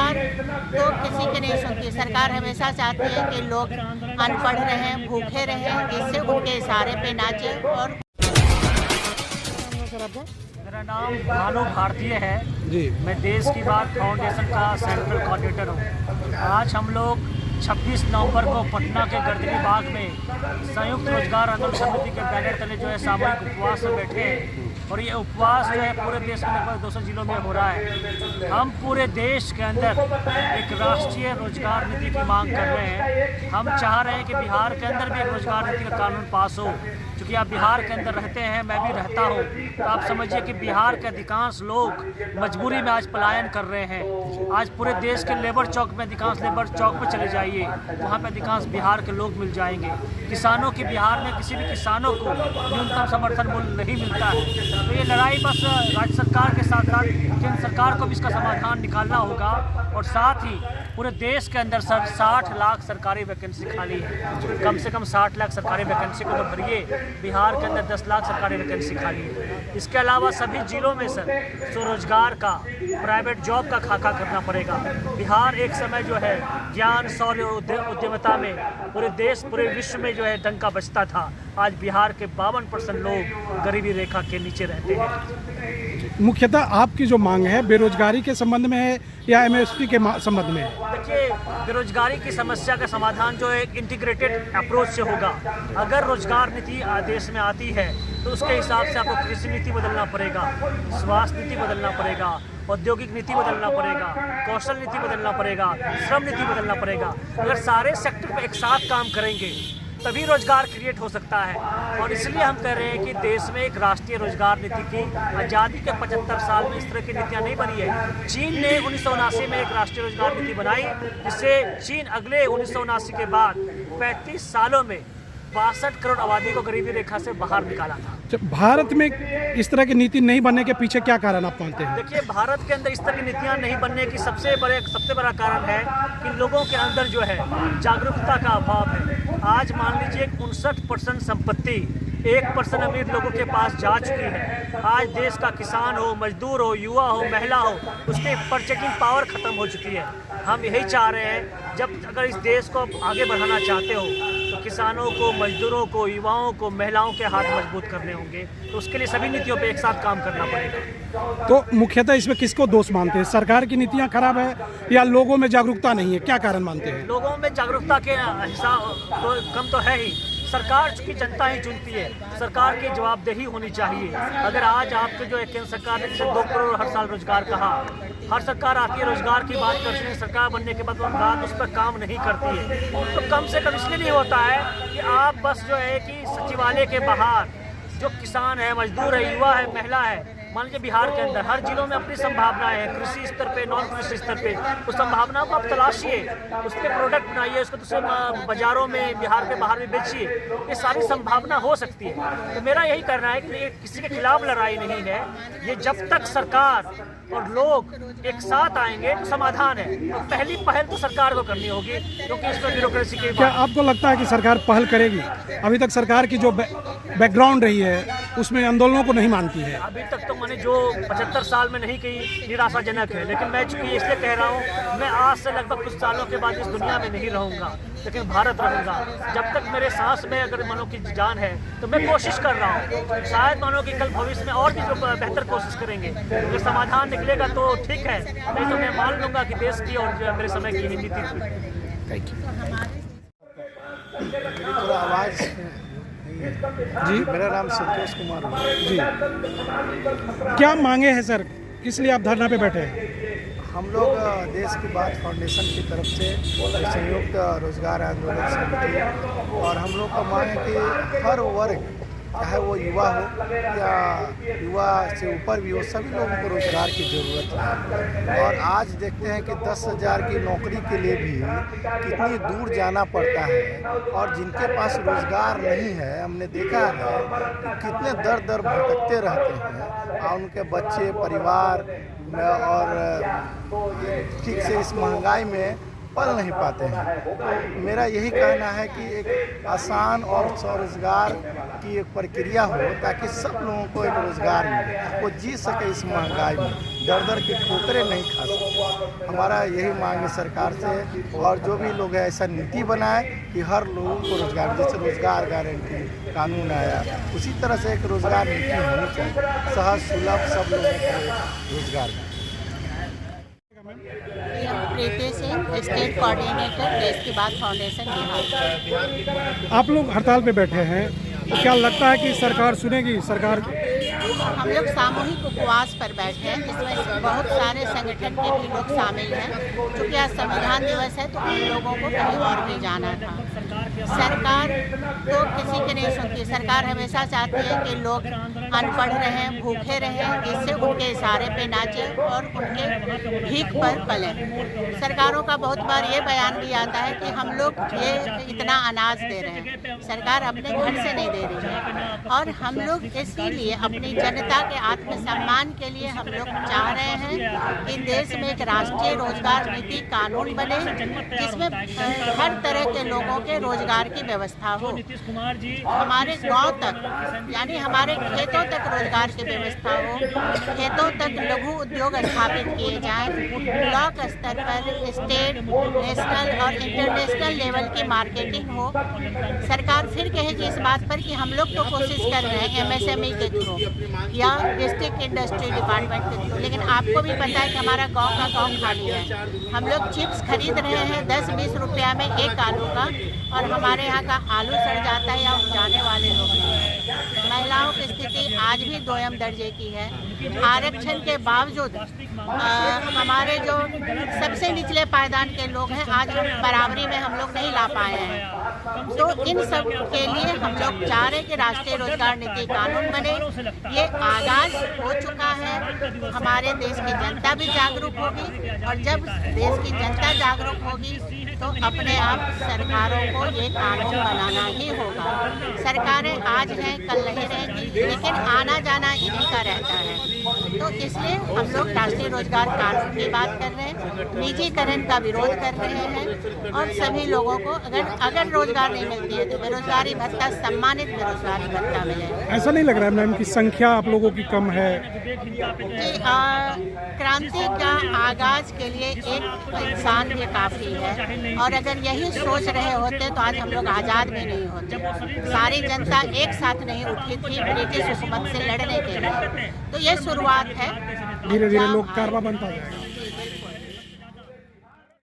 सरकार तो किसी की नहीं सुनती। सरकार हमेशा चाहती है कि लोग अनपढ़ रहें, भूखे रहें, जिससे उनके इशारे पे नाचे। और मेरा नाम भानु भारतीय है जी। मैं देश की बात फाउंडेशन का सेंट्रल कोऑर्डिनेटर हूँ। आज हम लोग 26 नवंबर को पटना के गर्दनी बाग में संयुक्त रोजगार आंदोलन समिति के बैनर तले जो है सामूहिक उपवास में बैठे हैं। और ये उपवास जो है पूरे देश में लगभग 200 जिलों में हो रहा है। हम पूरे देश के अंदर एक राष्ट्रीय रोजगार नीति की मांग कर रहे हैं। हम चाह रहे हैं कि बिहार के अंदर भी एक रोजगार नीति का कानून पास हो। क्योंकि आप बिहार के अंदर रहते हैं, मैं भी रहता हूँ, तो आप समझिए कि बिहार के अधिकांश लोग मजबूरी में आज पलायन कर रहे हैं। आज पूरे देश के लेबर चौक में अधिकांश लेबर चौक पर चले जाइए, वहाँ पे अधिकांश बिहार के लोग मिल जाएंगे। किसानों की बिहार में किसी भी किसानों को न्यूनतम समर्थन मूल्य नहीं मिलता है। तो ये लड़ाई बस राज्य सरकार के साथ साथ केंद्र सरकार को भी इसका समाधान निकालना होगा। और साथ ही पूरे देश के अंदर 60 लाख सरकारी वैकेंसी खाली है। कम से कम 60 लाख सरकारी वैकेंसी को तो भरिए। बिहार के अंदर 10 लाख सरकारी वैकेंसी खाली है। इसके अलावा सभी जिलों में सर स्वरोजगार का, प्राइवेट जॉब का खाका करना पड़ेगा। बिहार एक समय जो है ज्ञान, शौर्य, उद्यमिता में पूरे देश, पूरे विश्व में जो है डंका बजता था। आज बिहार के 52% लोग गरीबी रेखा के नीचे रहते हैं। मुख्यतः आपकी जो मांग है बेरोजगारी के संबंध में है या एमएसपी के संबंध में है? देखिए, बेरोजगारी की समस्या का समाधान जो है एक इंटीग्रेटेड अप्रोच से होगा। अगर रोजगार नीति देश में आती है तो उसके हिसाब से आपको कृषि नीति बदलना पड़ेगा, स्वास्थ्य नीति बदलना पड़ेगा, औद्योगिक नीति बदलना पड़ेगा, कौशल नीति बदलना पड़ेगा, श्रम नीति बदलना पड़ेगा। अगर सारे सेक्टर पर एक साथ काम करेंगे तभी रोजगार क्रिएट हो सकता है। और इसलिए हम कह रहे हैं कि देश में एक राष्ट्रीय रोजगार नीति की आज़ादी के 75 साल में इस तरह की नीतियाँ नहीं बनी है। चीन ने 1979 में एक राष्ट्रीय रोजगार नीति बनाई, जिससे चीन अगले 1979 के बाद 35 सालों में 62 करोड़ आबादी को गरीबी रेखा से बाहर निकाला था। भारत में इस तरह की नीति नहीं बनने के पीछे क्या कारण आप मानते हैं? देखिए, भारत के अंदर इस तरह की नीतियाँ नहीं बनने की सबसे बड़ा कारण है कि लोगों के अंदर जो है जागरूकता का अभाव है। आज मान लीजिए 59% संपत्ति 1% अमीर लोगों के पास जा चुकी है। आज देश का किसान हो, मजदूर हो, युवा हो, महिला हो, उसकी परचेजिंग पावर खत्म हो चुकी है। हम यही चाह रहे हैं, जब अगर इस देश को आगे बढ़ाना चाहते हो तो किसानों को, मजदूरों को, युवाओं को, महिलाओं के हाथ मजबूत करने होंगे। तो उसके लिए सभी नीतियों पे एक साथ काम करना पड़ेगा। तो मुख्यतः इसमें किसको दोष मानते हैं? सरकार की नीतियां खराब है या लोगों में जागरूकता नहीं है? क्या कारण मानते हैं? लोगों में जागरूकता के हिसाब तो कम तो है ही। सरकार की जनता ही चुनती है, सरकार की जवाबदेही होनी चाहिए। अगर आज आपके जो केंद्र सरकार ने 2 करोड़ हर साल रोजगार कहा, हर सरकार आती है रोजगार की बात करती है, सरकार बनने के बाद रात उस पर काम नहीं करती है। तो कम से कम इसलिए नहीं होता है कि आप बस जो है कि सचिवालय के बाहर जो किसान है, मजदूर है, युवा है, महिला है, मान लीजिए बिहार के अंदर हर जिलों में अपनी संभावनाएं हैं, कृषि स्तर पे, नॉन कृषि स्तर पे। उस संभावनाओं को आप तलाशिए, उस पर प्रोडक्ट बनाइए, उसको दूसरे बाजारों में, बिहार के बाहर भी बेचिए। ये सारी संभावना हो सकती है। तो मेरा यही करना है कि ये किसी के खिलाफ लड़ाई नहीं है। ये जब तक सरकार और लोग एक साथ आएंगे तो समाधान है। तो पहली पहल तो सरकार को करनी होगी, क्योंकि इसमें ब्यूरोक्रेसी की। क्या आपको लगता है कि सरकार पहल करेगी? अभी तक सरकार की जो बैकग्राउंड रही है उसमें आंदोलनों को नहीं मानती है। अभी तक तो मैंने जो 75 साल में नहीं कही, निराशाजनक है। लेकिन मैं चूंकि इसलिए कह रहा हूँ, मैं आज से लगभग कुछ सालों के बाद इस दुनिया में नहीं रहूँगा, लेकिन भारत रहूँगा। जब तक मेरे सांस में अगर मानो की जान है तो मैं कोशिश कर रहा हूँ। शायद मानो कि कल भविष्य में और भी जो बेहतर कोशिश करेंगे। अगर समाधान निकलेगा तो ठीक है, नहीं तो मैं मान लूँगा कि देश की और जो मेरे समय की नीति थी। थैंक यू जी। मेरा नाम संतोष कुमार है जी। क्या मांगे हैं सर, किस लिए आप धरना पे बैठे हैं? हम लोग देश की बात फाउंडेशन की तरफ से संयुक्त रोजगार आंदोलन समिति, और हम लोग का मांग है कि हर वर्ग, चाहे वो युवा हो या युवा से ऊपर भी हो, सभी लोगों को रोजगार की ज़रूरत है। और आज देखते हैं कि 10,000 की नौकरी के लिए भी कितनी दूर जाना पड़ता है। और जिनके पास रोजगार नहीं है, हमने देखा है कि कितने दर दर भटकते रहते हैं, और उनके बच्चे, परिवार और ठीक से इस महंगाई में पल नहीं पाते हैं। तो मेरा यही कहना है कि एक आसान और स्वरोजगार की एक प्रक्रिया हो ताकि सब लोगों को एक रोज़गार मिले, वो जी सके इस महंगाई में, दर दर की ठोकरें नहीं खा सके। हमारा यही मांग है सरकार से, और जो भी लोग हैं ऐसा नीति बनाए कि हर लोगों को रोज़गार, जैसे रोज़गार गारंटी कानून आया उसी तरह से एक रोज़गार नीति होनी चाहिए, सहज सुलभ सब लोगों को रोज़गार। प्रीति सिंह, स्टेट कोऑर्डिनेटर देश की बात फाउंडेशन बिहार। आप लोग हड़ताल पे बैठे हैं, तो क्या लगता है कि सरकार सुनेगी? सरकार हम लोग सामूहिक उपवास पर बैठे हैं, जिसमें बहुत सारे संगठन के भी लोग शामिल हैं। क्योंकि आज संविधान दिवस है तो उन लोगों को कहीं और भी जाना था। सरकार तो किसी की नहीं सुनती। सरकार हमेशा चाहती है कि लोग अनपढ़ रहें, भूखे रहें, जिससे उनके इशारे पे नाचे और उनके भीख पर पले। सरकारों का बहुत बार ये बयान भी आता है कि हम लोग ये इतना अनाज दे रहे हैं, सरकार अपने घर से नहीं दे रही है। और हम लोग इसीलिए अपनी जनता के आत्मसम्मान के लिए हम लोग चाह रहे हैं कि देश में एक राष्ट्रीय रोजगार नीति कानून बने, जिसमें हर तरह के लोगों के रोजगार की व्यवस्था हो। हमारे गांव तक यानी हमारे खेतों तक रोजगार की व्यवस्था हो, खेतों तक लघु उद्योग स्थापित किए जाएं, ब्लॉक स्तर पर स्टेट, नेशनल और इंटरनेशनल लेवल की मार्केटिंग हो। सरकार फिर कहेगी इस बात पर कि हम लोग तो कोशिश कर रहे हैं MSME के थ्रू या डिस्ट्रिक्ट इंडस्ट्री डिपार्टमेंट के थ्रू, लेकिन आपको भी पता है कि हमारा गांव का गांव खाली है। हम लोग चिप्स खरीद रहे हैं 10-20 रुपया में एक आलू का, और हमारे यहाँ का आलू सड़ जाता है या जाने वाले लोग नहीं हैं। महिलाओं की स्थिति आज भी दोयम दर्जे की है। आरक्षण के बावजूद हमारे जो सबसे निचले पायदान के लोग हैं, आज हम बराबरी में हम लोग नहीं ला पाए हैं। तो इन सब के लिए हम लोग चाह रहे हैं कि राष्ट्रीय रोजगार नीति कानून बने। ये आगाज हो चुका है, हमारे देश की जनता भी जागरूक होगी, और जब देश की जनता जागरूक होगी तो अपने आप सरकारों को ये कानून बनाना ही होगा। सरकारें आज हैं कल नहीं रहेंगी, लेकिन आना जाना इन्हीं का रहता है। तो इसलिए हम लोग राष्ट्रीय रोजगार कानून की बात कर रहे हैं, निजीकरण का विरोध कर रहे हैं, और सभी लोगों को अगर रोजगार नहीं मिलती है तो बेरोजगारी भत्ता, सम्मानित बेरोजगारी भत्ता मिले। ऐसा नहीं लग रहा है मैम कि संख्या आप लोगों की कम है? क्रांति का आगाज के लिए एक इंसान भी काफ़ी है, और अगर यही सोच रहे होते तो आज हम लोग आज़ाद भी नहीं होते। सारी जनता एक साथ नहीं उठी थी ब्रिटिश हुकूमत से लड़ने के लिए। तो ये शुरुआत है, धीरे धीरे लोग कारवा बनता है।